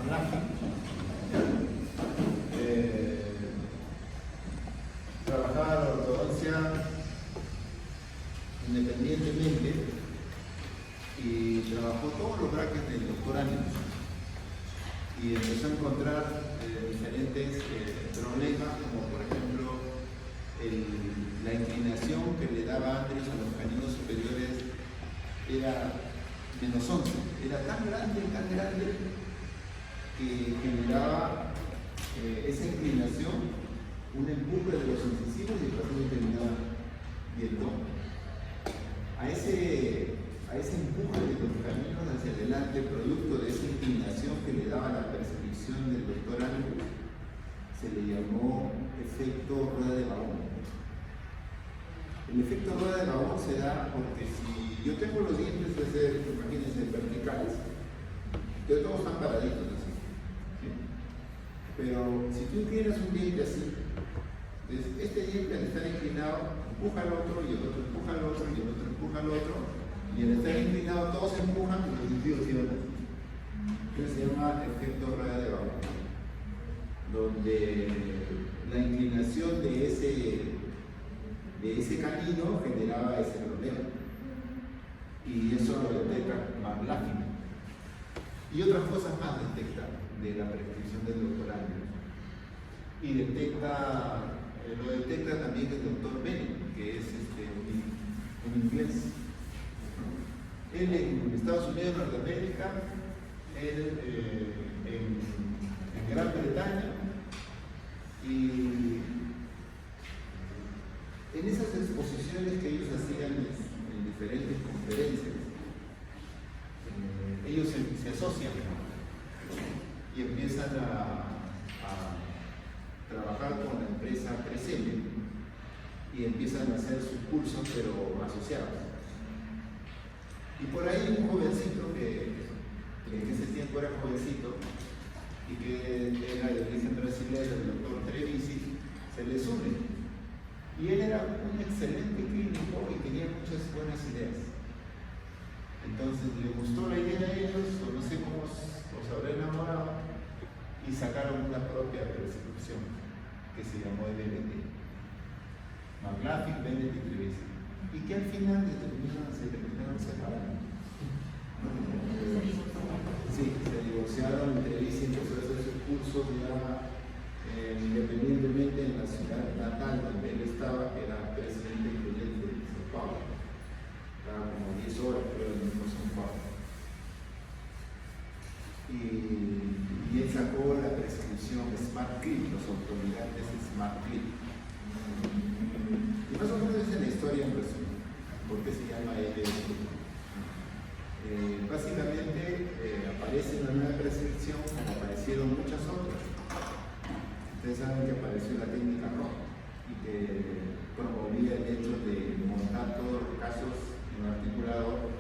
McLaughlin. Trabajaba la ortodoncia independientemente y trabajó todos los brackets del doctor Ángeles y empezó a encontrar diferentes problemas, como por ejemplo la inclinación que le daba Andrés a los caninos superiores era menos 11, era tan grande que generaba esa inclinación, un empuje de los incisivos y el paciente terminaba viendo. A ese empuje de los caminos hacia adelante, producto de esa inclinación que le daba la prescripción del doctor Andrés, se le llamó efecto rueda de vagón. El efecto rueda de vagón se da porque si yo tengo los dientes, imagínense, verticales, entonces todos están paraditos así, ¿sí? Pero si tú inclinas un diente así, entonces este diente al estar inclinado empuja al otro y el otro empuja al otro y el otro empuja al otro, y al estar inclinado todos se empujan y los sentidos giran. Entonces se llama efecto rueda de vagón, donde la inclinación de ese canino generaba ese problema. Y eso lo detecta McLaughlin. Y otras cosas más detecta de la prescripción del doctor Andrews. Y lo detecta también el doctor Bennett, que es un inglés. Él en Estados Unidos, Norteamérica, él en Gran Bretaña, y en esas exposiciones que ellos hacían en diferentes conferencias, ellos se asocian y empiezan a trabajar con la empresa 3M y empiezan a hacer sus cursos, pero asociados. Y por ahí un jovencito que en ese tiempo era jovencito y que era de origen brasileño, el doctor Trevisi, se les une. Y él era un excelente clínico y tenía muchas buenas ideas. Entonces le gustó la idea a ellos, o no sé cómo los habrá enamorado, y sacaron una propia prescripción que se llamó LBT. McLaughlin, Bennett y Trevisi. Y que al final se terminaron separando. Sí, se divorciaron. Trevisi empezó a hacer sus cursos ya independientemente en la ciudad natal donde él estaba, que era presidente incluyente de São Paulo. Estaba como 10 horas, creo, en el mismo São Paulo. Y él sacó la prescripción Smart Clip, los autoligantes Smart Clip. Y más o menos esa es la historia en resumen. ¿Por qué se llama LBT? Básicamente aparece una nueva prescripción, como aparecieron muchas otras. Ustedes saben que apareció la técnica ROC y que promovía el hecho de montar todos los casos en un articulador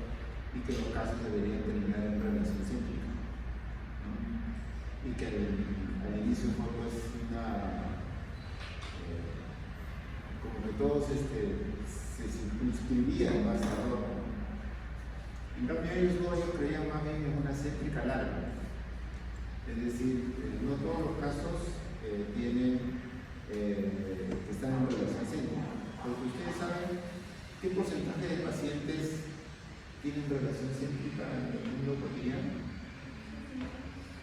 y que los casos deberían terminar en relación cíclica, ¿no? Y que al inicio fue pues como que todos se circunscribían más a ROC, ¿no? En cambio ellos creían más bien en una céntrica larga, es decir, no todos los casos están en relación céntrica, porque ustedes saben qué porcentaje de pacientes tienen relación céntrica en el mundo cotidiano.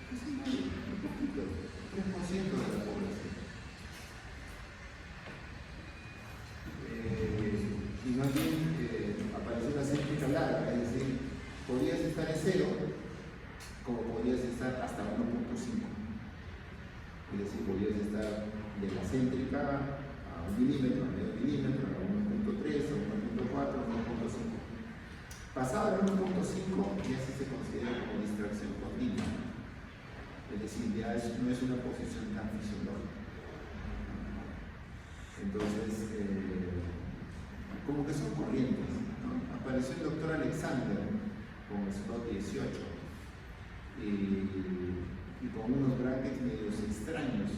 Es un poquito, 3% de la población. Y más bien apareció la céntrica larga, es decir, podrías estar en 0 como podrías estar hasta 1.5. Es decir, podrías estar de la céntrica a 1 milímetro, a medio milímetro, a 1.3, a 1.4, a 1.5. Pasado el 1.5 ya sí se considera como distracción continua. Es decir, ya no es una posición tan fisiológica. Entonces, como que son corrientes, ¿no? Apareció el doctor Alexander con Scott 18 y con unos brackets medios extraños,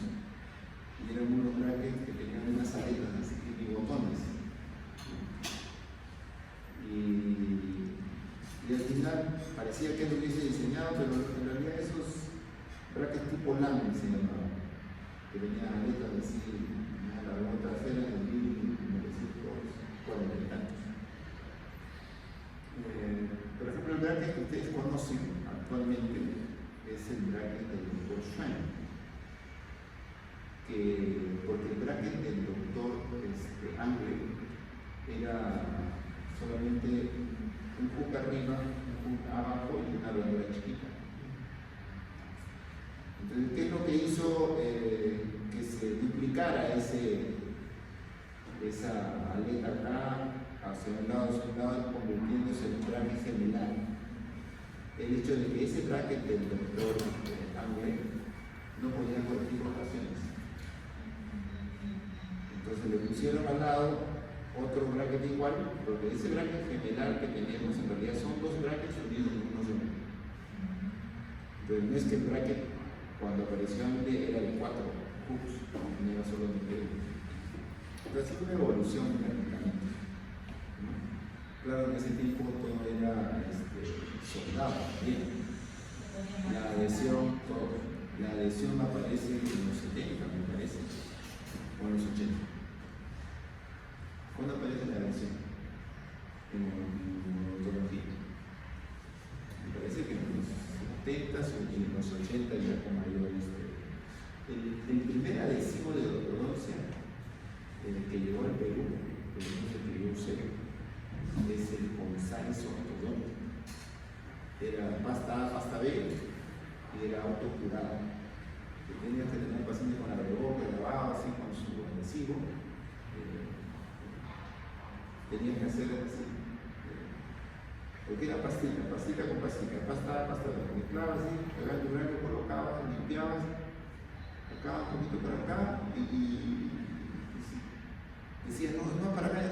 y eran unos brackets que tenían unas aletas así y botones, y al final parecía que él lo hubiese diseñado, pero en realidad esos Polanyi se llamaba, que tenía letras así, la remoto trasera en 1940 y tantos. Por ejemplo, el bracket que ustedes conocen actualmente es el bracket del Dr. Schwein, porque el bracket del Dr. Angle era solamente un hook arriba, un hook abajo y una rodadura chiquita. Entonces, ¿qué es lo que hizo que se duplicara esa aleta acá hacia un lado, convirtiéndose en un bracket gemelar? El hecho de que ese bracket del Dr. Angle no podía corregir rotaciones. Entonces le pusieron al lado otro bracket igual, porque ese bracket gemelar que tenemos en realidad son dos brackets unidos en uno solo. Entonces no es que el bracket cuando apareció Angle era de 4 hooks, no era solamente uno. Pero ha sido una evolución prácticamente. Claro, en ese tiempo todo era soldado, bien. La adhesión aparece en los 70, me parece, o en los 80. ¿Cuándo aparece la adhesión? En odontología. Me parece que en los 70 y en los 80 ya con mayor. El primer adhesivo de ortodoncia que llegó al Perú, que no se escribió serio, es el Concise ortodóntico. Era pasta A, pasta B y era autocurado. Tenías que tener el paciente con la boca grabado así con su adhesivo. Tenías que hacer así. Porque era pastita con pastita, pasta A, pasta B. Mezclabas así, pegabas tu brazo, colocabas, limpiabas, acá, un poquito para acá y decías, no, para acá.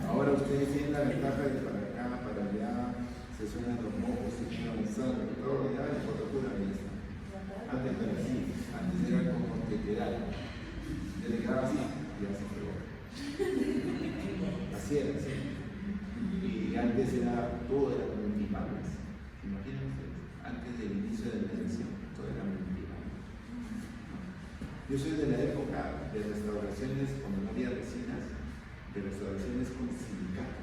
Ahora ustedes tienen la ventaja de para acá, para allá, se suenan los mocos, se suena avanzando, todo, ya la fototura ahí está. Antes no era así, antes era como que quedaba. Yo le quedaba así, y ya se fregó. Así era, así. Y antes todo era multipalas. Imaginen ustedes, antes del inicio de la elección, todo era multipalas. Yo soy de la época de restauraciones cuando no había resinas, de restauraciones con silicato.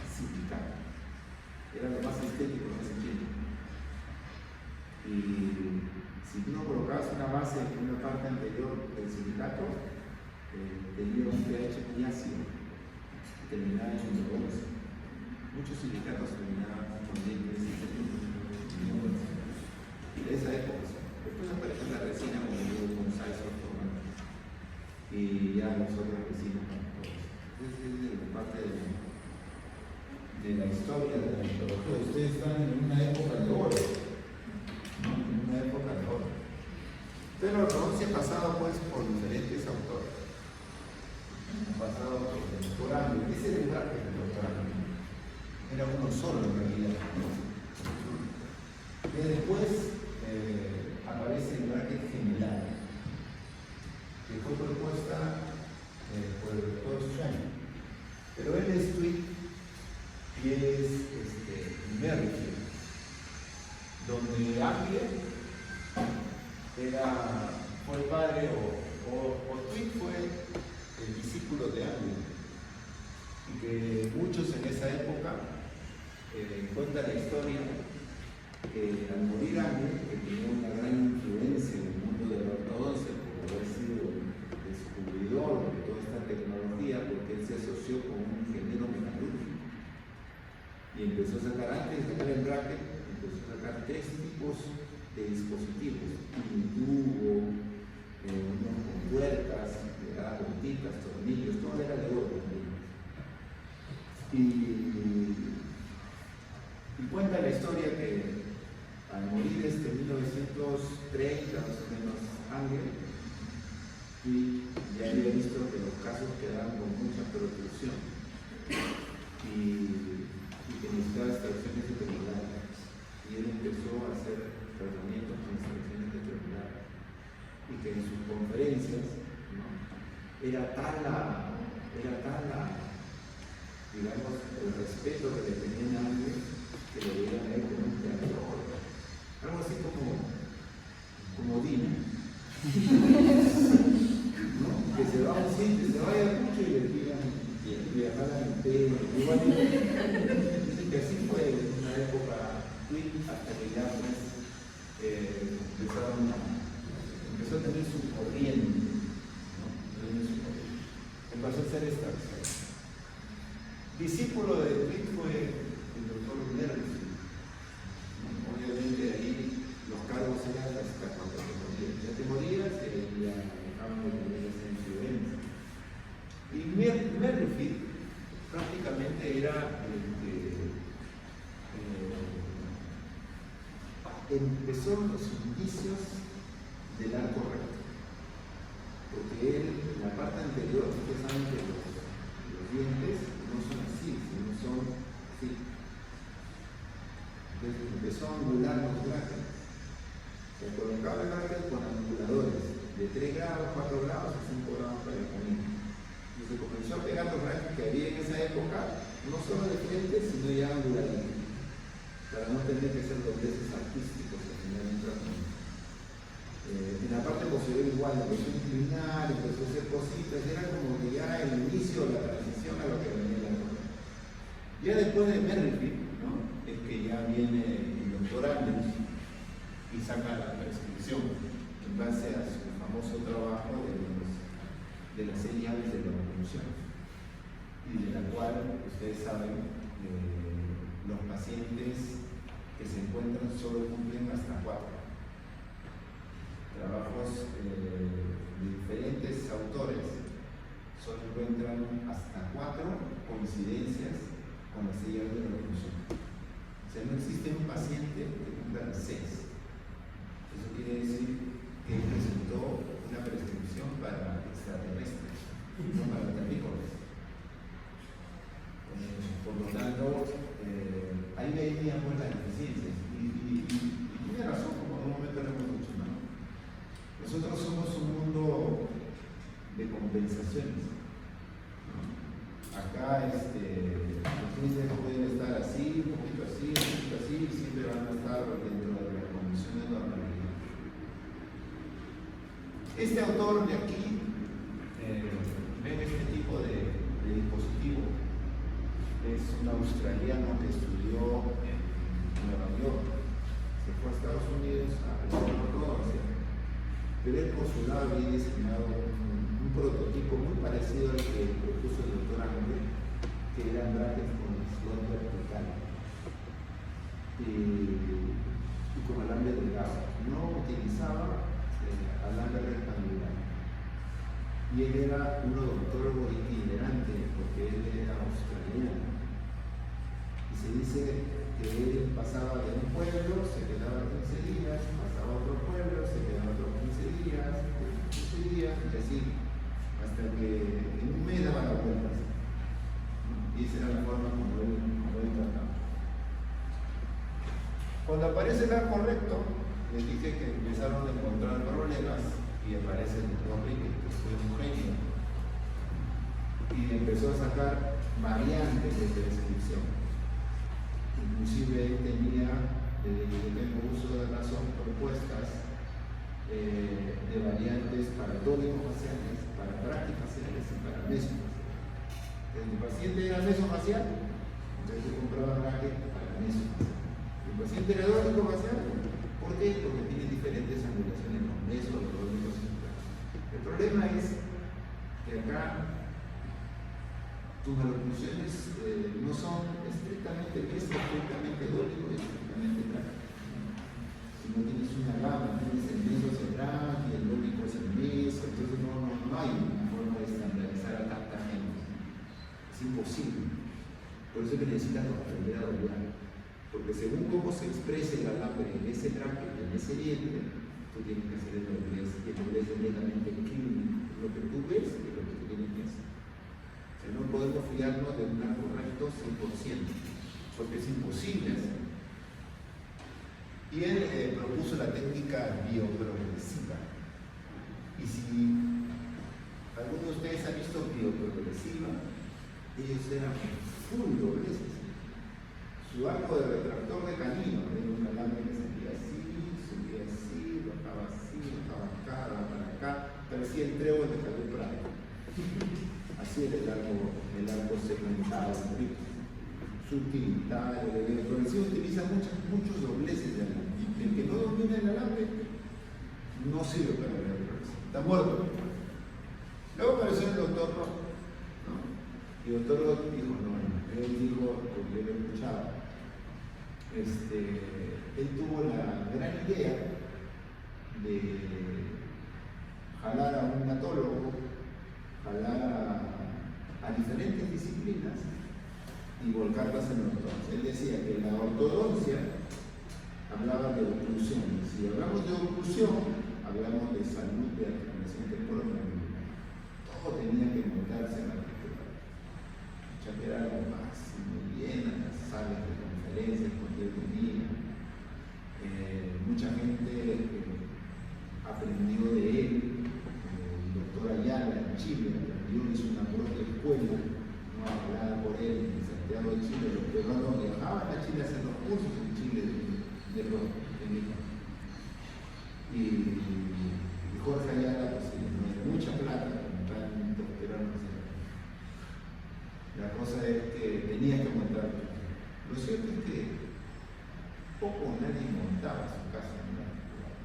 Silicato. Era lo más estético en ese tiempo. Y si tú no colocabas una base en una parte anterior del silicato, tenía un pH muy ácido. Terminaba en dolores. Muchos silicatos terminaban con dientes y de esa época. Después apareció la resina como el Concise ortodóntico y ya las otras resinas. Entonces es parte de la historia de la odontología. Ustedes están en una época de oro, ¿no? En una época de oro. Pero la ortodoncia ha pasado pues por diferentes autores. Ha pasado por Angle. Ese era el bracket del Dr. Angle. Era uno solo en realidad. Y después aparece el bracket gemelar, que fue propuesta por el Dr. Schwein. Pero él es Tweed y él es Merrifield, donde Angle fue el padre o Tweed fue el discípulo de Angle, y que muchos en esa época cuentan la historia que al morir Angle, que tenía una gran influencia en el mundo de la ortodoncia por haber sido descubridor de toda esta tecnología, porque él se asoció con un ingeniero metalúrgico y empezó a sacar, antes de sacar el bracket, empezó a sacar 3 tipos de dispositivos: un tubo, unos con puertas, puntitas, tornillos, todo era de oro. Y cuenta la historia que al morir en 1930 más o menos Angle, y ya había visto que los casos quedaban con mucha protrusión y que necesitaba extracciones determinadas, y él empezó a hacer tratamientos con extracciones determinadas, y que en sus conferencias, ¿no?, era tal la, digamos, el respeto Dicen que así fue en una época hasta que ya pues, empezó a tener su corriente, ¿no? Empezó a ser establecida. Discípulo de Tweed fue el doctor Merrill. Obviamente ahí los cargos eran hasta cuando te morías. Ya te morías y ya dejaban de tener esa influencia. Y Merrill prácticamente era el que empezó los indicios del arco recto. Porque él, en la parte anterior, ustedes saben que los dientes no son así, sino son así. Entonces empezó a angular los brackets. Se colocaba el bracket con anguladores de 3 grados, 4 grados y 5 grados para el camino. Y se comenzó a pegar los brackets que había en esa época, no solo de frente, sino ya anguladitos, para no tener que ser dobleces artísticos al final del tratamiento. En la parte posterior igual, empezó a inclinar, empezó a hacer cositas, era como que ya el inicio de la transición a lo que venía la cosa. Ya después de Merrill, ¿no? Es que ya viene el doctor Andrews y saca la prescripción en base a su famoso trabajo de las 6 llaves de la evolución, y de la cual ustedes saben los pacientes que se encuentran solo cumplen hasta 4. Trabajos de diferentes autores solo encuentran hasta 4 coincidencias con las 6 llaves de la evolución. O sea, no existe un paciente que cumpla las 6. Eso quiere decir que él presentó una prescripción para extraterrestres, no para terrícolas. Por lo tanto, ahí veíamos las deficiencias. Y tiene razón, como en un momento lo hemos dicho, ¿no? Nosotros somos un mundo de compensaciones, ¿no? Acá los pacientes pueden estar así, un poquito así, y siempre van a estar dentro de las condiciones de normalidad. Este autor de aquí, ven este tipo de dispositivo, es un australiano que estudió en Nueva York, se fue a Estados Unidos a Asia, pero él por su lado había diseñado un prototipo muy parecido al que propuso el doctor Andrews, que eran brackets con slot vertical y con alambre delgado. No utilizaba alambre rectangular. Y él era un odontólogo itinerante, porque él era australiano. Y se dice que él pasaba de un pueblo, se quedaba 15 días, pasaba a otro pueblo, se quedaba otros 15 días, y así, hasta que en un mes daba la vuelta. Y esa era la forma como él trataba. Cuando aparece el arco recto, les dije que empezaron a encontrar problemas y aparece el doctor Rickett, que fue un genio, y empezó a sacar variantes de prescripción. Inclusive él tenía, yo tengo uso de razón, propuestas de variantes para dólico-faciales, para braquifaciales y para mesofaciales. El paciente era mesofacial, entonces se compraba bracket para mesofacial. El paciente era dólico-facial, ¿por qué? Porque tiene diferentes angulaciones, los mesos, los dólicos y los. El problema es que acá tus maloclusiones no son estrictamente meso, estrictamente dólico y estrictamente bracket. Si no tienes una gama, tienes el meso hacia el bracket y el dólico hacia el meso, entonces no hay una forma de estandarizar a tanta gente. Es imposible. Por eso es que necesitas aprender a doblar. Porque según cómo se exprese el alambre en ese bracket, en ese diente, tú tienes que hacer el doblez, y el doblez es netamente clínico. Lo que tú ves es lo que tú tienes que hacer. O sea, no podemos fiarnos de un arco recto 100%, porque es imposible hacerlo. Y él propuso la técnica bioprogresiva. Y si alguno de ustedes ha visto bioprogresiva, ellos eran full dobleces. Su arco de retractor de canino, era un alambre que salía así, bajaba acá, daba para acá, parecía el trébol de Javier Prado. Así era el arco segmentado. subutilitario, el progresivo utiliza muchos dobleces de alambre. El que no domina el alambre no sirve para el progresivo, está muerto. Luego apareció el doctor Roth, ¿no? Y el doctor Roth dijo, él dijo, porque lo he escuchado, él tuvo la gran idea de jalar a un hematólogo, jalar a diferentes disciplinas y volcarlas en la ortodoncia. Él decía que la ortodoncia hablaba de oclusión. Si hablamos de oclusión, hablamos de salud, de articulación temporal. Todo tenía que montarse en la articulación. Ya que era lo máximo, llenas las salas de conferencias, cualquier día. Mucha gente aprendió de él. El doctor Ayala en Chile aprendió, hizo una propia escuela, no hablada por él en Santiago de Chile. Los peruanos viajaban a Chile a hacer los cursos en Chile de y Jorge Ayala, pues no era mucha plata, como tantos peruanos. La cosa es que tenía que montar. Lo cierto es que poco o nadie montaba su casa en la articular.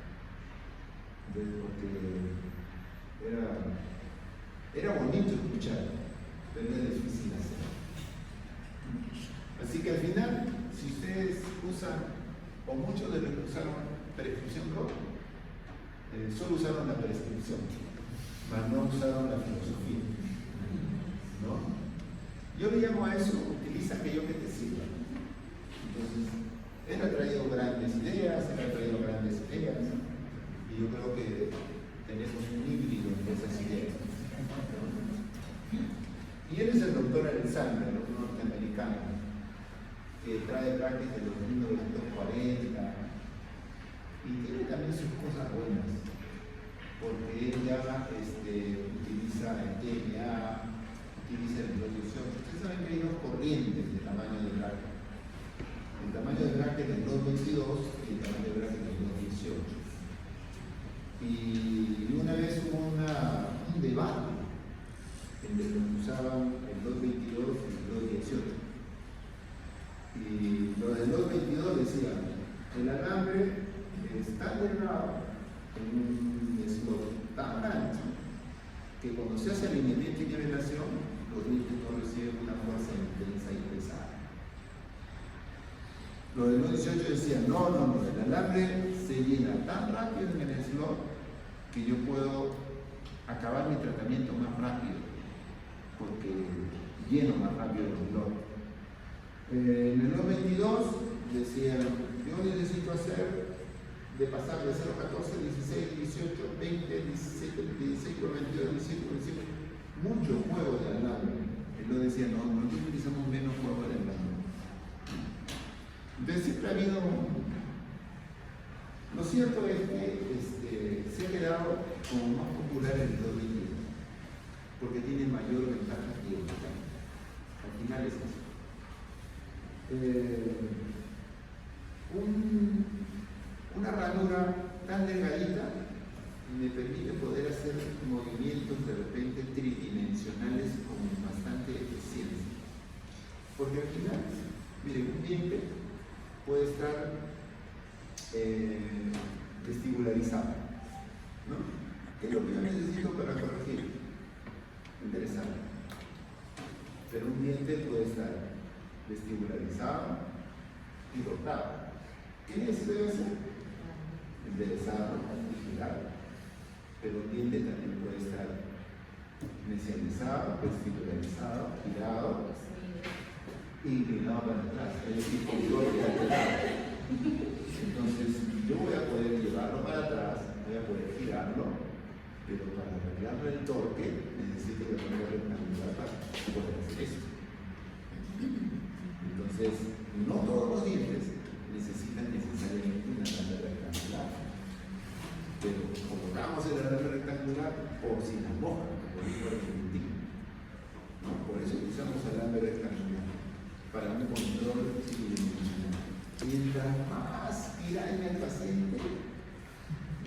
Porque era bonito escuchar, pero era difícil hacer. Así que al final, si ustedes usan, o muchos de los que usaron prescripción Roth, solo usaron la prescripción, mas no usaron la filosofía, ¿no? Yo le llamo a eso, utiliza aquello que te sirva. Entonces, él ha traído grandes ideas, y yo creo que tenemos un híbrido de esas ideas. Y él es el doctor Alexander, el norteamericano, que trae prácticas de los 1940 y tiene también sus cosas buenas, porque él ya utiliza el DNA, utiliza la introducción. Ustedes saben que hay dos corrientes de tamaño de bracket. El tamaño de bracket del 222 y el tamaño de bracket del 218. Y una vez hubo un debate entre los que usaban el 222 y el 218. Y lo del 222 decía, el alambre está delgado en un slot tan ancho que cuando se hace alineamiento y nivelación, los dientes no reciben una fuerza intensa y pesada. Lo del 218 decía, no, el alambre se llena tan rápido en el slot que yo puedo acabar mi tratamiento más rápido, porque lleno más rápido el slot. En el 222 decían, yo necesito pasar de 0, 14, 16, 18, 20, 17, 16, 22, 17, 25, mucho juego de alambre. Él lo decía, no, nosotros utilizamos menos juego de alambre. Entonces siempre ha habido, lo cierto es que se ha quedado como más popular el 222, porque tiene mayor ventaja que el al final es eso. Una ranura tan delgadita me permite poder hacer movimientos de repente tridimensionales con bastante eficiencia. Porque al final, miren, un diente puede estar vestibularizado, ¿no? ¿Qué es lo que yo necesito para corregir? Interesante. Pero un diente puede estar vestibularizado y rotado. ¿Qué necesito yo hacer? Enderezado y girado. Pero un diente también puede estar mesianizado, vestibularizado, girado e inclinado para atrás, es decir, con gloria lateral. Entonces, yo voy a poder llevarlo para atrás, voy a poder girarlo, pero para arreglarlo el torque necesito que tenga rectangular para poder hacer eso. Entonces, no todos los dientes necesitan necesariamente una alambre rectangular, pero colocamos el alambre rectangular por si la moja, por eso argentino. ¿No? Por eso usamos alambre rectangular, para un control tridimensional. Mientras más tiraña el paciente,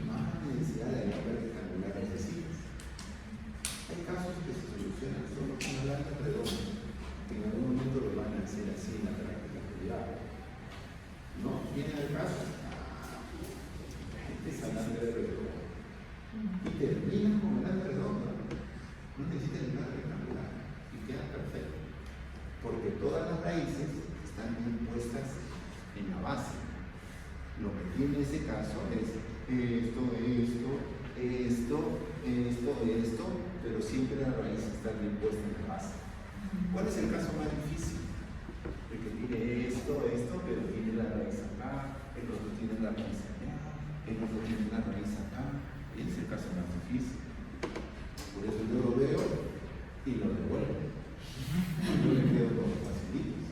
más necesidad de alambre rectangular necesitas. Hay casos que se solucionan solo con alambre redondo, que en algún momento lo van a hacer así en la práctica. en la base. Lo que tiene ese caso es esto, pero siempre la raíz está bien puesta en la base. ¿Cuál es el caso más difícil? El que tiene esto, pero tiene la raíz acá, el otro tiene la raíz allá, el otro tiene la raíz acá. Ese es el caso más difícil. Por eso yo lo veo y lo devuelvo. Yo le quedo con los facilitos.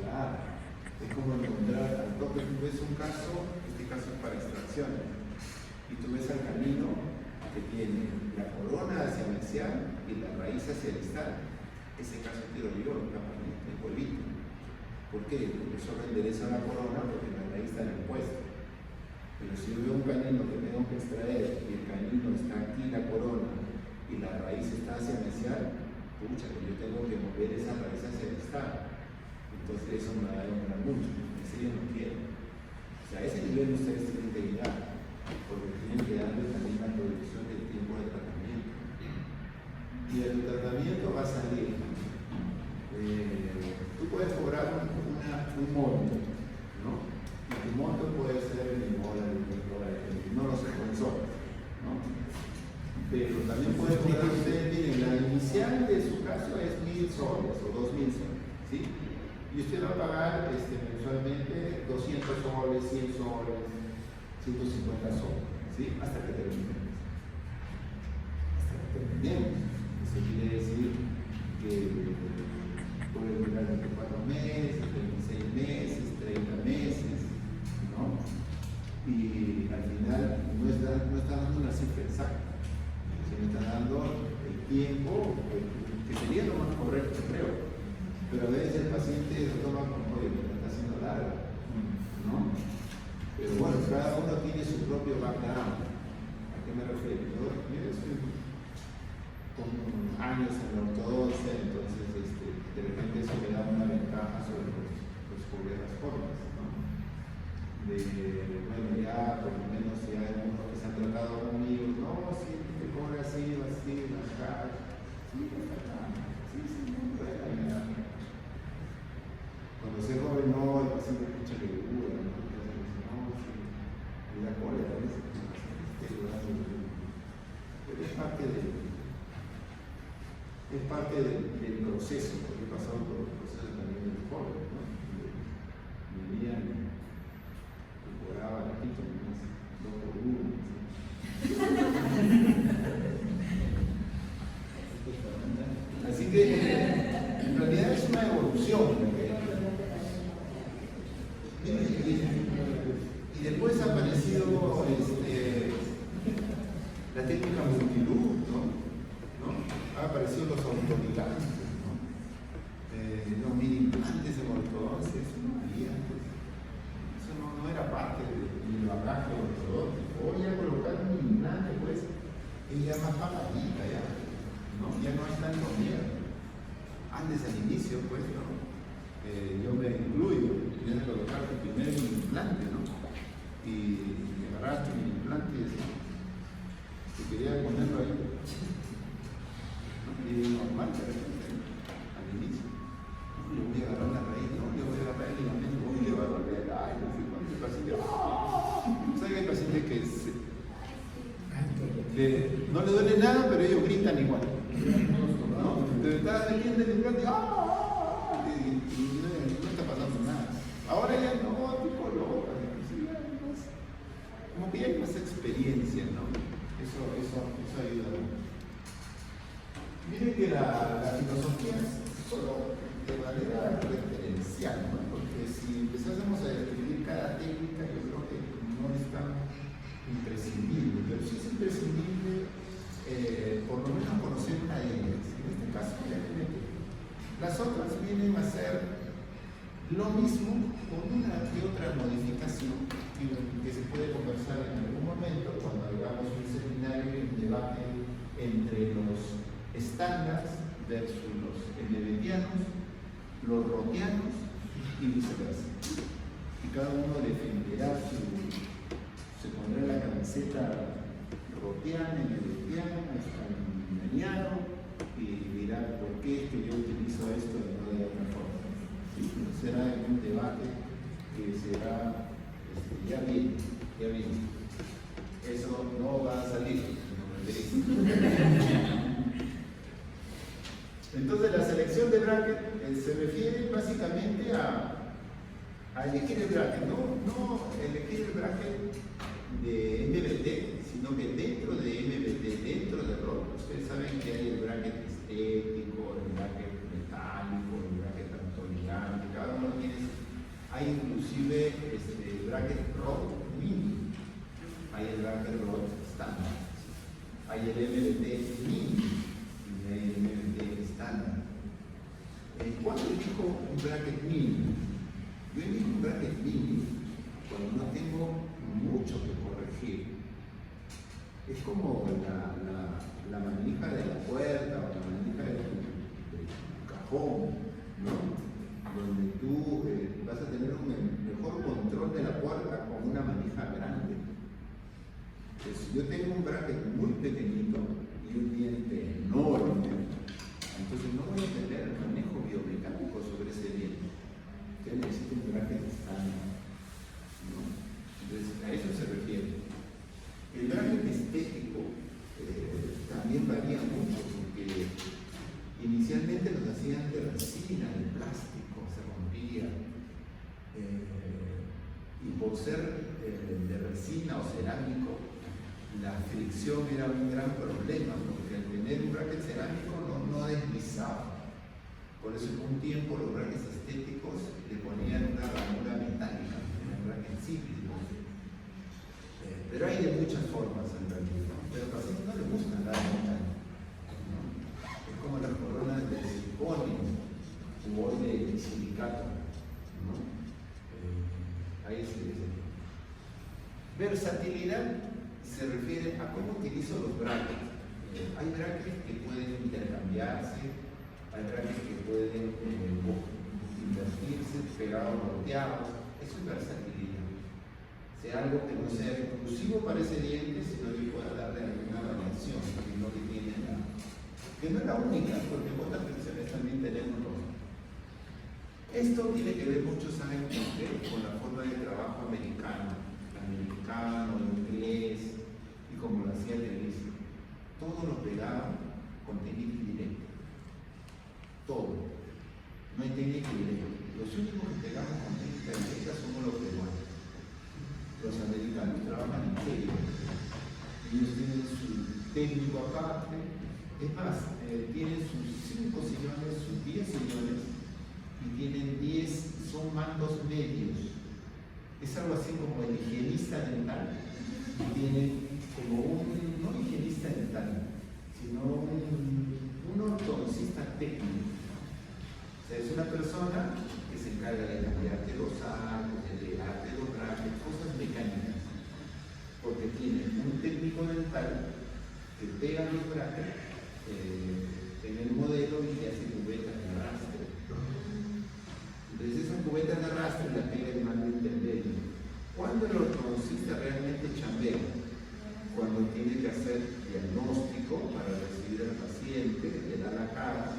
Claro. Es como encontrar al toque, tú ves un caso, este caso es para extracciones, y tú ves al camino que tiene la corona hacia mesial y la raíz hacia el distal. Ese caso tiro yo, el polvito. ¿Por qué? Porque solo endereza la corona porque la raíz está en el puesto. Pero si yo veo un camino que tengo que extraer y el camino está aquí la corona y la raíz está hacia mesial, pucha, que yo tengo que mover esa raíz hacia el distal. Entonces eso me va a demorar mucho, ese yo no quiero. O sea, a ese nivel ustedes tienen que llegar, porque tienen que darle también la producción del tiempo de tratamiento. Y el tratamiento va a salir. Tú puedes cobrar un monto, ¿no? Y tu monto puede ser $1.000, $2, no lo sé, con soles, ¿no? Pero también puede cobrar usted, miren, la inicial de su caso es 1.000 soles o 2.000 soles, ¿sí? Y usted va a pagar mensualmente 200 soles, 100 soles, 150 soles, ¿sí? Hasta que terminemos. Hasta que terminemos. Eso quiere decir que puede durar 24 meses, 26 meses, 30 meses, ¿no? Y al final no está dando una cifra exacta, sino está dando el tiempo, que sería lo más correcto, creo. Pero a veces el paciente lo toma como, oye, me está haciendo largo, ¿no? Pero bueno, cada uno tiene su propio background. ¿A qué me refiero? Yo estoy con años en la ortodoxia, entonces de repente eso me da una ventaja sobre los colegas jóvenes, ¿no? Bueno, ya por lo menos ya hay unos que se han tratado conmigo, no, sí, te cobre así, sí, acá, sí, acá, sí, no, ya. Cuando se joven, no, el paciente escucha que le dura, ¿no? Sí, y la cola, a veces, pero es parte del proceso, porque he pasado por el proceso también del joven, ¿no? Vivían, incorporaba la quinta, dos por uno, así que en realidad es una evolución. Y después ha aparecido la técnica multiluz, ¿no? Ha aparecido los autodidactas, ¿no? Los mini implantes de ortodoncia, eso no había antes. Eso no era parte del bagaje ortodóntico. Hoy ya colocar un implante, pues, es ya más papadita, ya, ¿no? Ya no hay tanto miedo. Antes al inicio, pues, ¿no? Yo me incluyo, tienes que colocar tu primer implante, ¿no? Y agarraste un implante y quería ponerlo ahí. ¿No? Y normal, de repente, al inicio. No, yo voy a agarrar la raíz, no, yo voy a agarrar el ligamento, uy, le va a doler, ay, no sé cuánto el paciente. ¿Sabes que hay pacientes que no le duele nada, pero ellos gritan igual? ¿No? Te estás metiendo el implante, y no está pasando nada. Ahora ya no, tipo loca, como que ya hay más experiencia, ¿no? Eso ayuda mucho. Miren que la filosofía es solo de manera referencial, ¿no? Porque si empezásemos a describir cada técnica, yo creo que no es tan imprescindible, pero sí es imprescindible por lo menos conocer una de ellas. En este caso, ya las otras vienen a ser lo mismo con una que otra modificación que se puede conversar en algún momento cuando hagamos un seminario y un debate entre los estándares versus los enebetianos, los rotianos y viceversa. Y cada uno defenderá se pondrá la camiseta rotiana, enebetiana, estaminiano y dirá por qué es que yo utilizo esto y no de otra forma. será en un debate que será, ya viene. Eso no va a salir, no me Entonces la selección de bracket se refiere básicamente a elegir el bracket, no elegir el bracket de MBT, sino que dentro de MBT, dentro de ROT, ustedes saben que hay el bracket estético, el bracket metálico, el bracket antoniano, cada uno tiene, hay inclusive bracket ROT mini, hay el bracket ROT estándar, hay el MBT mini y hay el MBT estándar. ¿Cuándo elijo un bracket mini? Yo elijo un bracket mini cuando no tengo mucho que corregir. Es como la manija de la puerta o la manija del cajón, ¿no? Donde tú vas a tener un mejor control de la puerta con una manija grande. Entonces, si yo tengo un bracket muy pequeñito y un diente enorme, entonces no voy a tener el manejo biomecánico sobre ese diente. Entonces necesito un bracket estándar, ¿no? Entonces a eso se refiere. El bracket estético también varía mucho porque inicialmente los hacían de resina, de plástico, se rompía. Y por ser de resina o cerámico, la fricción era un gran problema porque al tener un bracket cerámico no deslizaba. Por eso en un tiempo los brackets estéticos le ponían una ranura metálica, un bracket cíclico. Pero hay de muchas formas en realidad, ¿no? Pero al paciente no le gusta nada metálico, ¿no? Es como las coronas de siliconio o de silicato, ¿no? Ahí se dice. Versatilidad se refiere a cómo utilizo los brackets. Hay brackets que pueden intercambiarse, hay brackets que pueden invertirse, pegados, volteados. Eso es versatilidad. Sea algo que no sea exclusivo para ese diente, sino que pueda darle alguna variación, que es lo que tiene que no es la única, porque en otras versiones también tenemos los. Esto tiene que ver mucho, ¿saben con qué? Con la forma de trabajo americano, inglés, y como lo hacía Televisa. Todo lo pegaban con técnica directa. Todo. No hay técnica directa. Los únicos que pegamos con técnica directa somos los peruanos. Los americanos trabajan en serio. Ellos tienen su técnico aparte. Es más, tienen sus 5 sillones, sus 10 sillones, y tienen 10, son mandos medios. Es algo así como el higienista dental, y tiene como no higienista dental, sino un ortodoncista técnico. O sea, es una persona que se encarga de cambiarte los arcos, de darte los brackets, cosas mecánicas, porque tiene un técnico dental que pega los brackets en el modelo y te hace cubetas de arrastre. Entonces esas cubetas de arrastre las pega el mando intermedio. ¿Cuándo el ortodoncista realmente chambea? Cuando tiene que hacer diagnóstico para recibir al paciente, le da la cara,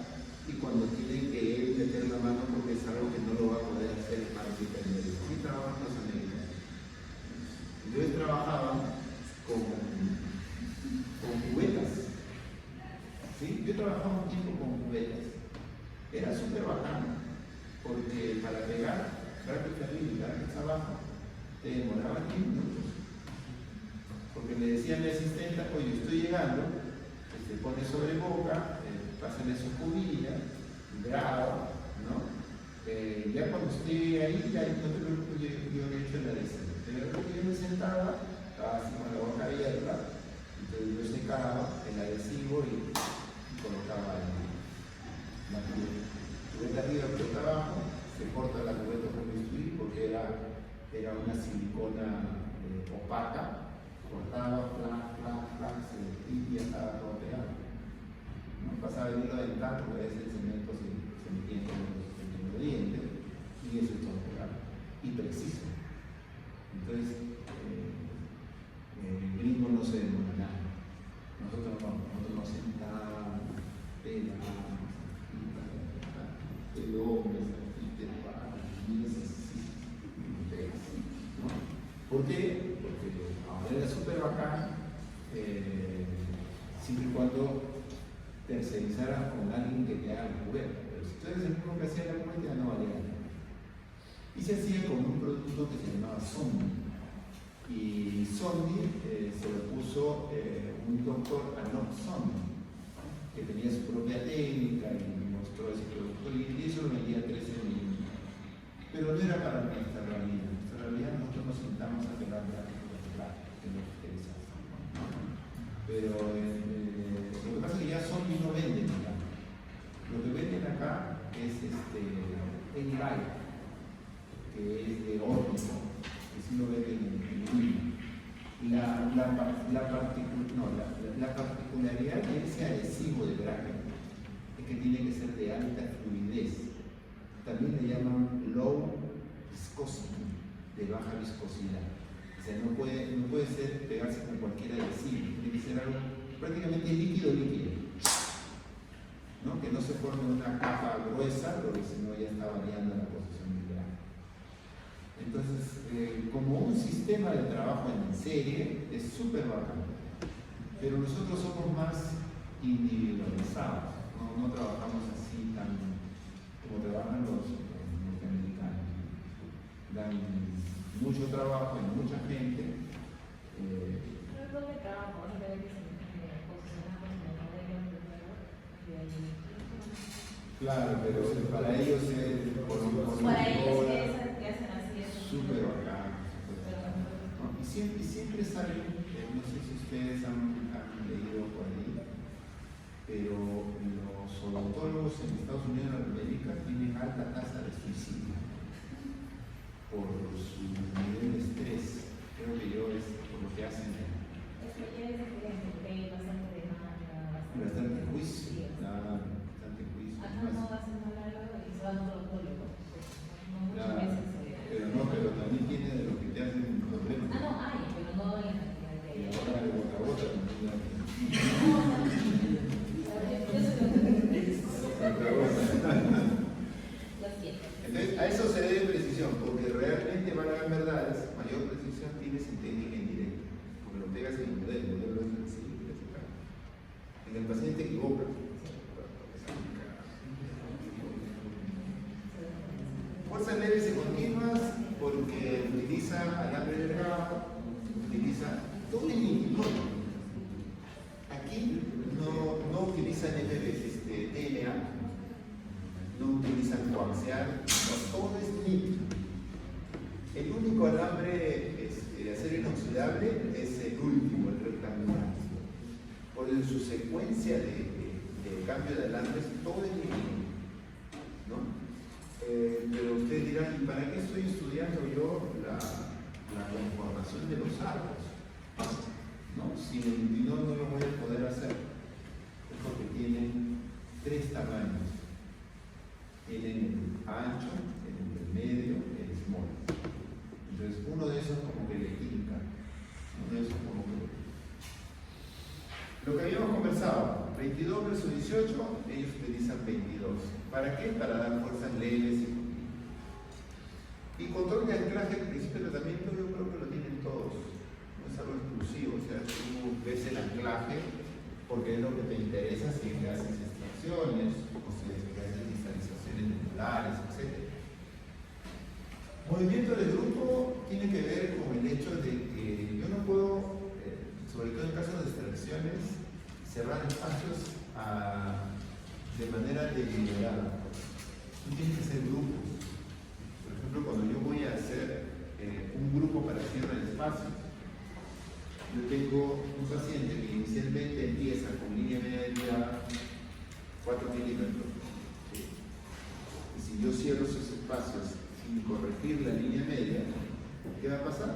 y cuando tiene que él meter la mano porque es algo que no lo va a poder hacer el mando intermedio. Así trabajan los americanos. Entonces trabajaban con cubetas. ¿Sí? Yo trabajaba un tiempo con cubetas. Era súper bacano, porque para pegar brackets arriba y brackets abajo te demoraba 10 minutos. Porque me decía mi asistente, oye, estoy llegando, te pone sobre boca, pásale su cubilla, graba, ¿no? Ya cuando esté ahí, ya no te preocupes, yo le he hecho la descenda. Pero yo me sentaba, estaba así con la boca abierta, entonces yo secaba el adhesivo y colocaba la cubeta arriba, cubeta abajo, se corta la cubeta por bisturí porque era una silicona opaca, cortaba, se y ya estaba todo pegado. No pasaba el hilo dental porque a veces el cemento se metía en los dientes y eso es todo pegado y preciso. Entonces, el gringo no se demora nada. Nosotros nos sentábamos, pegamos, el hombre, ¿Por qué? Porque ahora era súper bacán, siempre y cuando tercerizaras con alguien que te haga la cubierta. Pero si tú eres el único que hacía la cubierta, no valía nada. Y se hacía con un producto que se llamaba Zombie. Y Zombie se lo puso un doctor Arnold Zombie, que tenía su propia técnica y mostró ese producto, y eso lo vendía a 13 millones. Pero no era para nuestra realidad. Nuestra realidad, nosotros nos sentamos a pegar gráficos de plástico, que nos interesa. Pero lo que pasa es que ya Zombie no venden acá. Lo que venden acá es Enlight, que es de Orbico, que sí lo venden en la particularidad de ese adhesivo de grafeno es que tiene que ser de alta fluidez. También le llaman low viscosity, de baja viscosidad. O sea, no puede ser pegarse con cualquier adhesivo, tiene que ser algo prácticamente líquido, ¿no? Que no se forme una capa gruesa, porque si no ya está variando la posición del grafeno. Entonces, como un sistema de trabajo en serie, es súper bacán. Pero nosotros somos más individualizados, no trabajamos así tan como trabajan los norteamericanos. Dan mucho trabajo en mucha gente. Claro, pero para ellos es súper bacán. ¿No? Y siempre salen, no sé si ustedes han leído por ahí, pero los odontólogos en Estados Unidos y Norteamérica tienen alta tasa de suicidio por su nivel de estrés. Creo que es por lo que hacen. Bastante juicio. Pero también tiene de lo que te hacen problemas. Pero no en la cantidad de... Y ahora de boca a boca también. Entonces, a eso se debe precisión, porque realmente van a haber verdades, mayor precisión tienes en técnica indirecta, porque lo pegas en el modelo es flexible, en el paciente equivoca. Fuerzas leves y continuas, porque utiliza alambre delgado, utiliza todo el líquido. Aquí no utilizan TMA, no utilizan coaxial, todo es líquido. El único alambre de acero inoxidable es el último, el rectangular. Por su secuencia de cambio de alambres, todo es líquido, ¿no? Pero ustedes dirán, ¿y para qué estoy estudiando yo la conformación de los arcos? ¿No? Si no lo voy a poder hacer. Es porque tienen 3 tamaños. Tienen el ancho, el intermedio, el small. Entonces uno de esos como que le tinca. Uno de esos como que... Lo que habíamos conversado, 22 versus 18, ellos utilizan 22. ¿Para qué? Para dar fuerzas leves y control de anclaje. El principio de tratamiento yo creo que lo tienen todos, no es algo exclusivo. O sea, tú ves el anclaje porque es lo que te interesa si haces extracciones o si haces cristalizaciones medulares, etc. Movimiento de grupo tiene que ver con el hecho de que yo no puedo, sobre todo en casos de extracciones, cerrar espacios de manera deliberada. Tú tienes que hacer grupos. Por ejemplo, cuando yo voy a hacer un grupo para cierre de espacio, yo tengo un paciente que inicialmente empieza con línea media 4 milímetros. ¿Sí? Y si yo cierro esos espacios sin corregir la línea media, ¿qué va a pasar?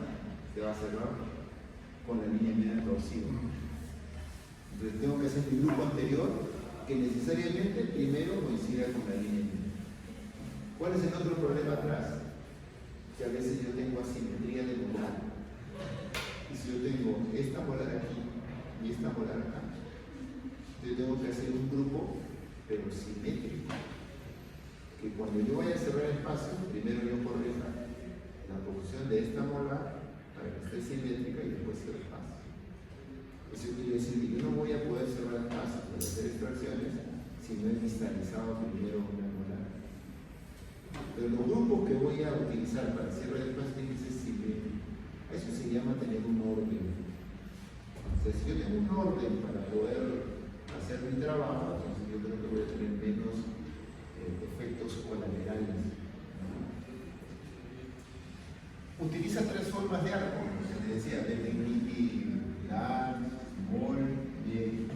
Se va a cerrar con la línea media torcida. Entonces tengo que hacer mi grupo anterior que necesariamente primero coincida con la línea media. ¿Cuál es el otro problema atrás? Que a veces yo tengo asimetría de molar. Y si yo tengo esta molar aquí y esta molar acá, yo tengo que hacer un grupo, pero simétrico. Que cuando yo vaya a cerrar espacio, primero yo corrija la posición de esta molar para que trabajo, entonces yo creo que voy a tener menos efectos colaterales. Utiliza tres formas de arco, como les decía, perpendicular, mol, bien.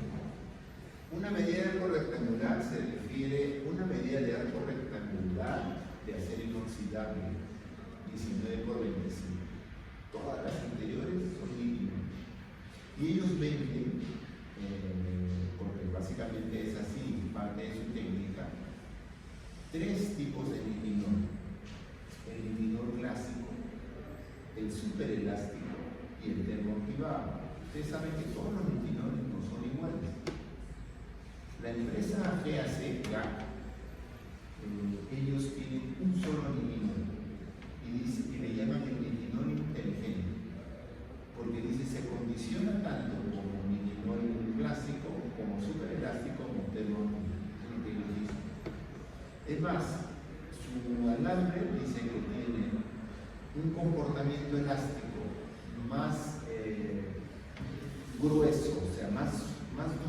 Una medida de arco rectangular se refiere a una medida de arco rectangular de acero inoxidable, 19 por 25. Todas las anteriores son líneas. Y ellos venden, porque básicamente es así, parte de su técnica, tres tipos de litinol. El litinol clásico, el superelástico y el termoactivado. Ustedes saben que todos los litinoles no son iguales. La empresa GAC, ellos tienen un solo litinol y le llaman el litinol inteligente, porque dice se condiciona tanto como litinol clásico, como superelástico, como termoactivado. Es más, su alambre dice que tiene un comportamiento elástico más grueso, o sea, más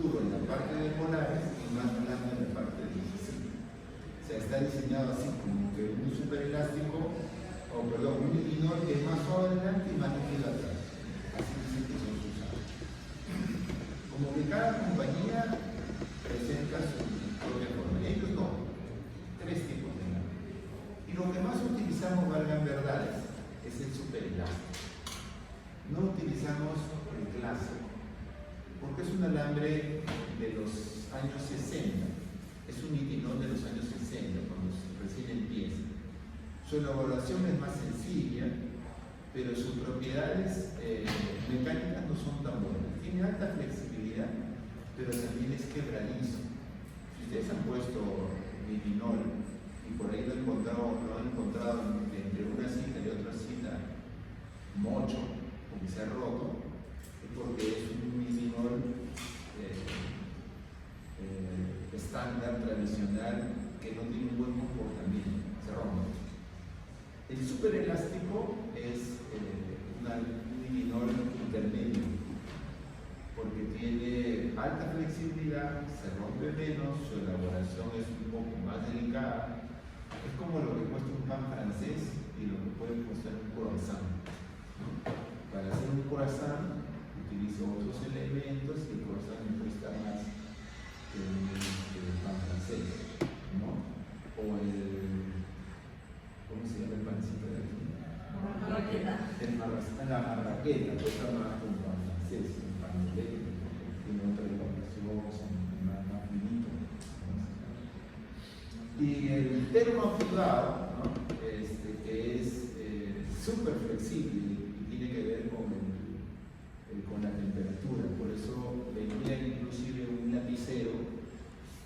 duro en la parte de polares y más blando en la parte de lucecita. O sea, está diseñado así como que un superelástico, un litinol que es más suave adelante y más rígido atrás. Así dicen que son usados. Como que cada compañía presenta su propia forma. Y ellos no. Tres tipos de alambre. Y lo que más utilizamos, valgan verdades, es el superelástico. No utilizamos el clásico, porque es un alambre de los años 60. Es un litinol de los años 60, cuando recién empieza. Su elaboración es más sencilla, pero sus propiedades mecánicas no son tan buenas. Tiene alta flexibilidad, pero también es quebradizo. Si ustedes han puesto litinol y por ahí lo han encontrado entre una cita y otra cita mocho, porque se ha roto, es porque es un litinol estándar, tradicional, que no tiene un buen comportamiento, se rompe. El superelástico es un litinol intermedio, porque tiene alta flexibilidad, se rompe menos, su elaboración es un poco más delicada. Es como lo que cuesta un pan francés y lo que puede costar un croissant, ¿no? Para hacer un croissant utilizo otros elementos y el croissant me cuesta más que el pan francés, ¿no? O ¿cómo se llama el pancito de aquí? La marraqueta cuesta más que un pan francés, un pan de leche, tiene otra elaboración, más finito. Y el termoactivado, ¿no? Que es súper flexible y tiene que ver con la temperatura. Por eso venía inclusive un lapicero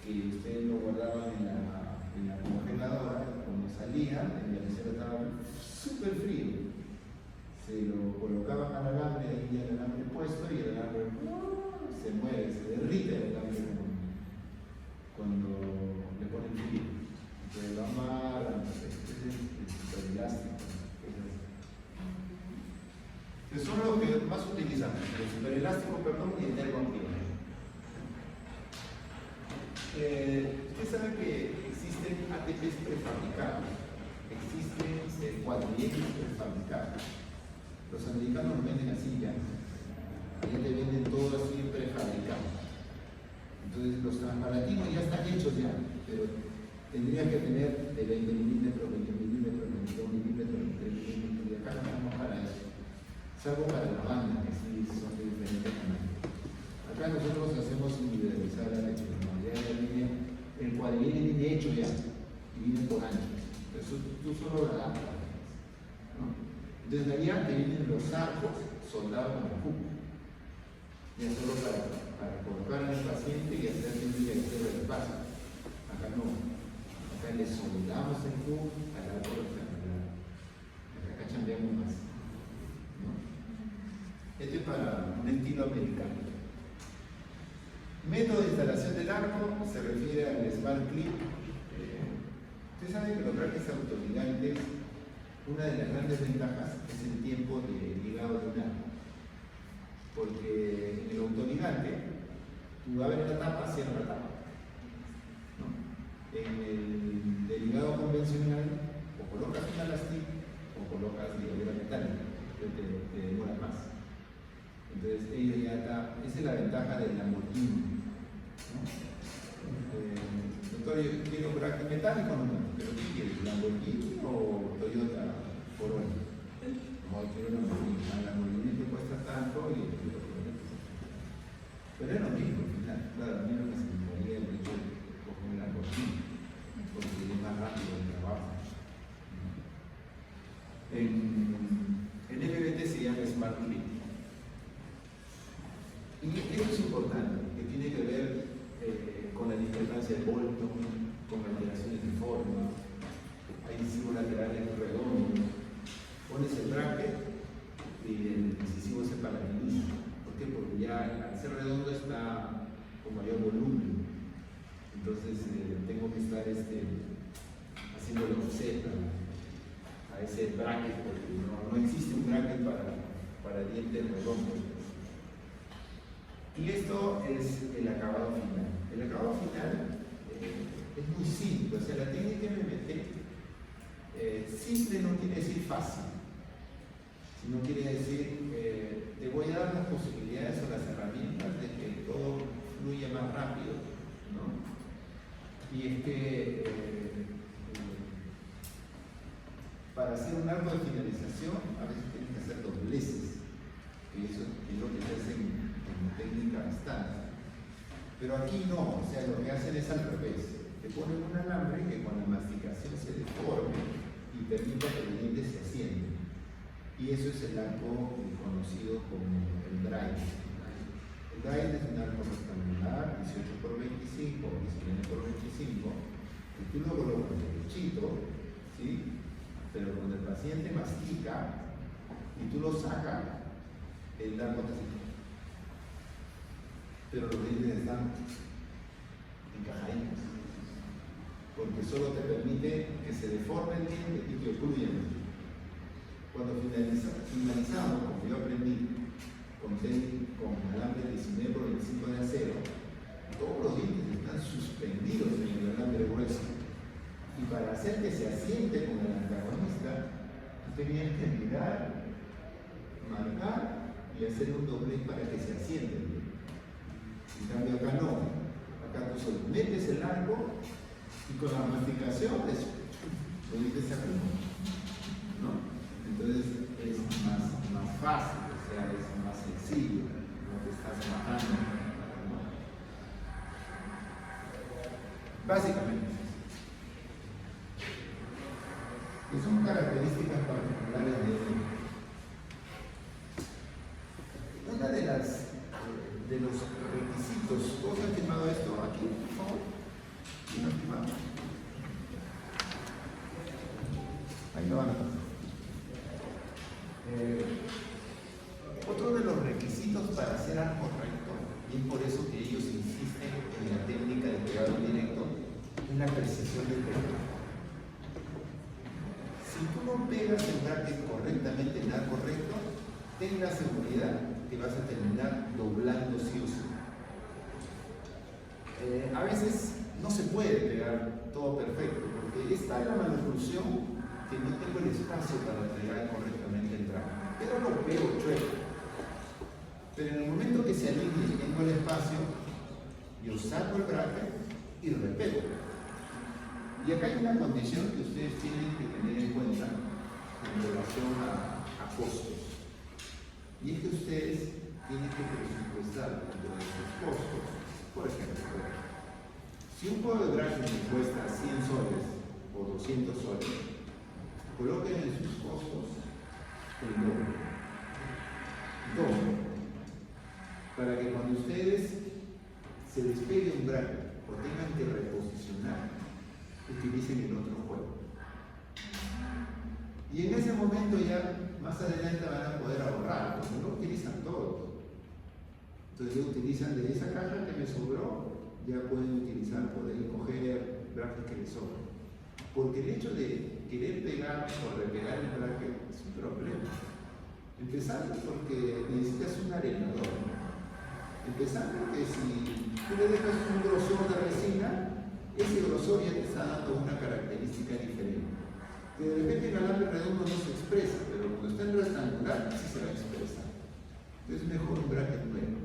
que ustedes lo guardaban en la congeladora. Cuando salía, el lapicero estaba súper frío. Se lo colocaban al alambre, ahí ya el alambre puesto, y el alambre se mueve, se derrite el alambre cuando le ponen frío. Entonces lo amarran, este es el superelástico. Entonces son los que más utilizamos, el superelástico, y el termoactivado. Usted sabe que existen ATPs prefabricados, existen cuadrilletes prefabricados. Los americanos lo venden así ya. Allá te venden todo así prefabricado. Entonces los transparatinos ya están hechos ya, pero tendrían que tener de 20 milímetros, 20 milímetros, 22 milímetros, 23 milímetros, y acá no estamos para eso. Salvo para la banda, que sí son de diferentes tamaños. Acá nosotros hacemos individualizar la leche, ¿no? Ya el cuadrillete viene hecho ya, y viene por anchos. Eso tú solo lo adaptas, ¿no? Desde allá te vienen los arcos soldados con el cubo. Ya solo para colocar al paciente y hacer un director del paso. Acá no. Acá le soldamos el cubo al arco rectangular. Acá cambiamos más, ¿no? Este es para un estilo americano. Método de instalación del arco se refiere al smart clip. Usted sabe que los brackets autoligantes, una de las grandes ventajas es el tiempo de ligado de un arco, porque en el autoligante Tú abres la tapa, cierras la tapa, ¿no? En el derivado convencional, o colocas una elastic o colocas ligadura metálica, que te demora más. Entonces, ellos ya está, esa es la ventaja del Lamborghini, ¿no? Doctor, yo quiero bracket metálico, no, pero ¿qué quieres? ¿Lamborghini o Toyota Corolla? No, quiero Lamborghini. El Lamborghini te cuesta tanto y el Toyota Corolla. Pero es lo mismo al final. Claro, a mí lo que se me moría el hecho de coger el Lamborghini, porque es más rápido el trabajo. En LVT se llama Smart Clip. Y esto es importante, que tiene que ver con la discrepancia de Bolton, con alteraciones de forma. Hay incisivos laterales redondos. Pones el bracket y el incisivo se paraleliza. ¿Por qué? Porque ya al ser redondo está con mayor volumen. Entonces tengo que estar haciendo el offset a ese bracket, porque no existe un bracket para dientes redondos. Y esto es el acabado final. El acabado final es muy simple, o sea, la técnica MMT simple no quiere decir fácil, sino quiere decir te voy a dar las posibilidades o las herramientas de que todo fluya más rápido, ¿no? Y es que para hacer un arco de finalización a veces tienes que hacer dobleces, que eso es lo que se hace en técnica estándar. Pero aquí no, o sea, lo que hacen es al revés. Te ponen un alambre que con la masticación se deforme y permite que el diente se asiente. Y eso es el arco conocido como el drive. El drive es un arco rectangular, 18 por 25 o 19 por 25, que tú lo colocas derechito, ¿sí? Pero cuando el paciente mastica y tú lo sacas, el arco te asiente. Pero los dientes están encajaditos, porque solo te permite que se deforme el diente y que ocluya el diente. Cuando finalizamos, como yo aprendí con alambre 19 por 25 de acero, todos los dientes están suspendidos en el alambre grueso. Y para hacer que se asiente con el antagonista, tú tenías que mirar, marcar y hacer un doblez para que se asiente el diente. En cambio acá no, acá tú solo metes el arco y con la masticación lo dices a ¿no? Entonces es más fácil, o sea, es más sencillo, no te estás matando, ¿no? Básicamente y son características particulares de él. Una de los requisitos, ¿todos han firmado esto aquí, por favor? ¿Quién ha firmado? Ahí lo van a pasar. Otro de los requisitos para hacer arco recto, y es por eso que ellos insisten en la técnica de pegado directo, es la precisión del pegado. Si tú no pegas el bracket correctamente, en arco recto, ten la seguridad que vas a terminar doblando sí o sí. A veces no se puede pegar todo perfecto, porque está la maloclusión que no tengo el espacio para pegar correctamente el bracket, pero lo pego chueco. Pero en el momento que se alinee y tengo el espacio, yo saco el bracket y repego. Y acá hay una condición que ustedes tienen que tener en cuenta en relación a costos. Y es que ustedes tienen que presupuestar dentro de sus costos. Por ejemplo, si un juego de bracket me cuesta 100 soles o 200 soles, coloquen en sus costos el doble. Para que cuando ustedes se despegue un bracket o tengan que reposicionar, utilicen el otro juego. Y en ese momento ya más adelante van a poder ahorrar, porque no lo utilizan todos. Entonces ya utilizan de esa caja que me sobró, ya pueden utilizar, poder coger brackets que les sobran. Porque el hecho de querer pegar o repegar el bracket es un problema. Empezando porque necesitas un arenador. Empezando porque si tú le dejas un grosor de resina, ese grosor ya te está dando una característica diferente. Que de repente en alambre redondo no se expresa, pero cuando está en rectangular sí se va a expresar. Entonces es mejor un bracket nuevo,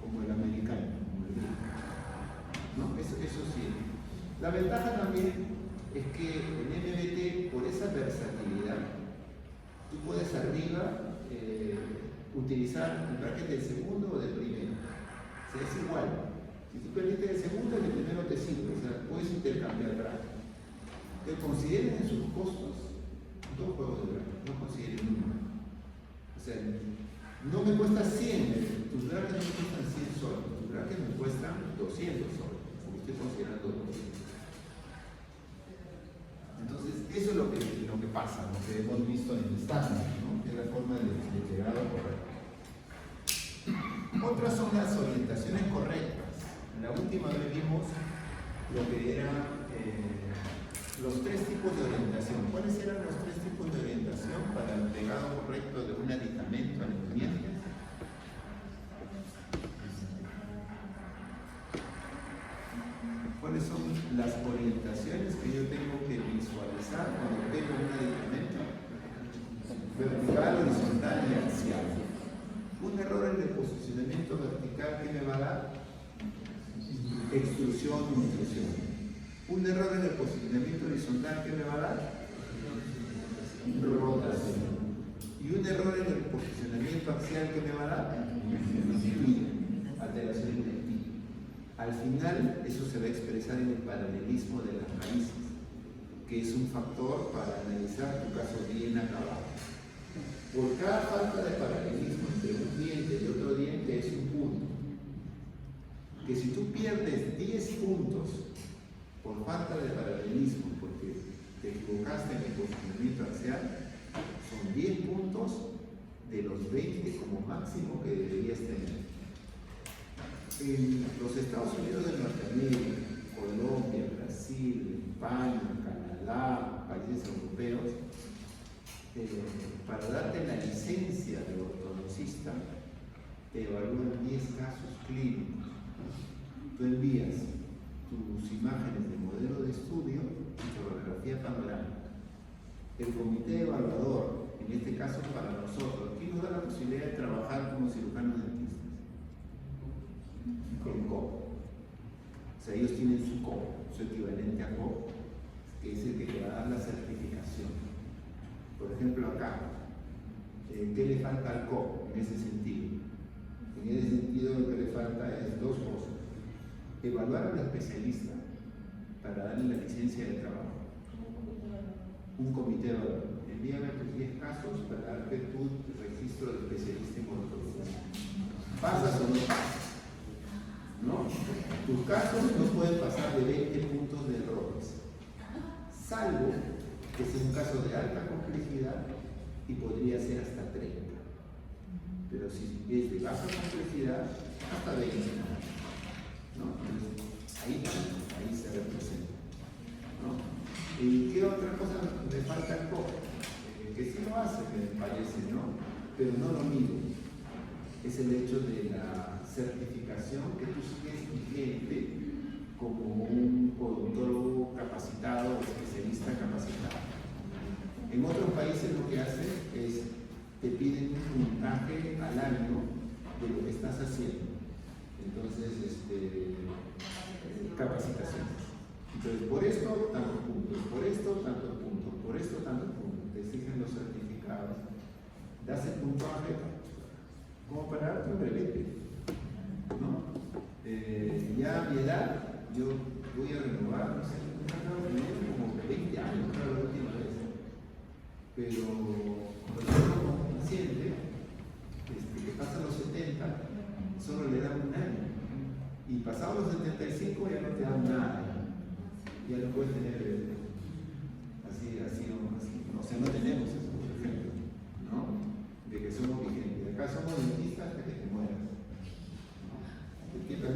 como el americano, como el gringo. ¿No? Eso sí. La ventaja también es que en MBT, por esa versatilidad, tú puedes arriba utilizar el bracket del segundo o del primero. O sea, es igual. Si tú perdiste el segundo, el primero te sirve. O sea, puedes intercambiar bracket. Que consideren en sus costos dos juegos de bracket, no consideren uno. O sea, no me cuesta 100, tus brackets no me cuestan 100 soles, tus brackets me cuestan 200 soles, porque estoy considerando 200. Entonces, eso es lo que pasa, lo que hemos visto en el estándar, ¿no? Que es la forma de integrado correcto. Otras son las orientaciones correctas. En la última vez vimos lo que eran los tres tipos de orientación. ¿Cuáles eran los tres tipos de orientación para el pegado correcto de un aditamento a la encomienda? ¿Cuáles son las orientaciones que yo tengo que visualizar cuando pego un aditamento? Vertical, horizontal y axial. Un error en el posicionamiento vertical, ¿qué me va a dar? Extrusión o intrusión. Un error en el posicionamiento horizontal, ¿qué me va a dar? Rotación. Y un error en el posicionamiento axial, ¿qué me va a dar? Alteración en el pi. Al final, eso se va a expresar en el paralelismo de las raíces, que es un factor para analizar tu caso bien acabado. Por cada falta de paralelismo entre un diente y otro diente es un punto. Que si tú pierdes 10 puntos por falta de paralelismo, porque te equivocaste en el posicionamiento axial, son 10 puntos de los 20 como máximo que deberías tener. En los Estados Unidos de Norteamérica, Colombia, Brasil, España, Canadá, países europeos, para darte la licencia de ortodoncista, te evalúan 10 casos clínicos. Tú envías tus imágenes de modelo de estudio y fotografía panorámica. El comité evaluador, en este caso para nosotros, aquí nos da la posibilidad de trabajar como cirujanos dentistas. Con COP. O sea, ellos tienen su COP, su equivalente a COP, que es el que te va a dar la certificación. Por ejemplo, acá, ¿qué le falta al COP en ese sentido? En ese sentido, lo que le falta es dos cosas. Evaluar al especialista para darle la licencia de trabajo. Un comité evaluador. Envíame tus 10 casos para darte tu registro de especialista en odontología. ¿Pasas o no pasas? ¿No? Tus casos no pueden pasar de 20 puntos de errores, salvo que sea un caso de alta complejidad y podría ser hasta 30. Pero si es de baja complejidad, hasta 20. ¿No? Entonces, ahí se representa. ¿No? ¿Y qué otra cosa le falta al COP? Que sí lo hace, me parece, ¿no? Pero no lo mido. Es el hecho de la certificación que tú sigues vigente como un odontólogo capacitado, especialista capacitado. En otros países lo que hacen es te piden un puntaje al año de lo que estás haciendo. Entonces, capacitaciones. Entonces, por esto, tantos puntos, por esto, tantos puntos, por esto, tantos puntos. Te exigen los certificados. Das el puntaje como para darte un brevete, ¿no? Ya a mi edad, yo voy a renovar, no sé, como 20 años, creo, la última vez. Pero cuando yo como un paciente que pasa los 70, solo le dan un año. Y pasados los 75 ya no te dan nada. Ya no puedes tener brevete. Así, no, o sea, no tenemos eso, por ejemplo, ¿no? De que somos vigentes. Acá somos dentistas hasta que te mueras. ¿No? ¿Entiendes?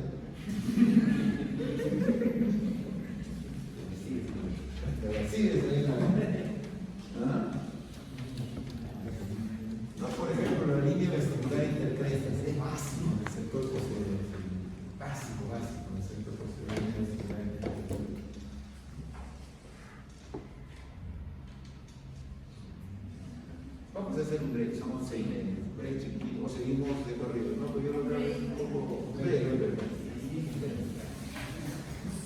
Sigues ahí, ¿no? ¿Ah? No, por ejemplo, la línea vestibular intercrestas es básico en el sector posterior. básico, el centro posterior universal. Vamos a hacer un derecho, vamos a ir.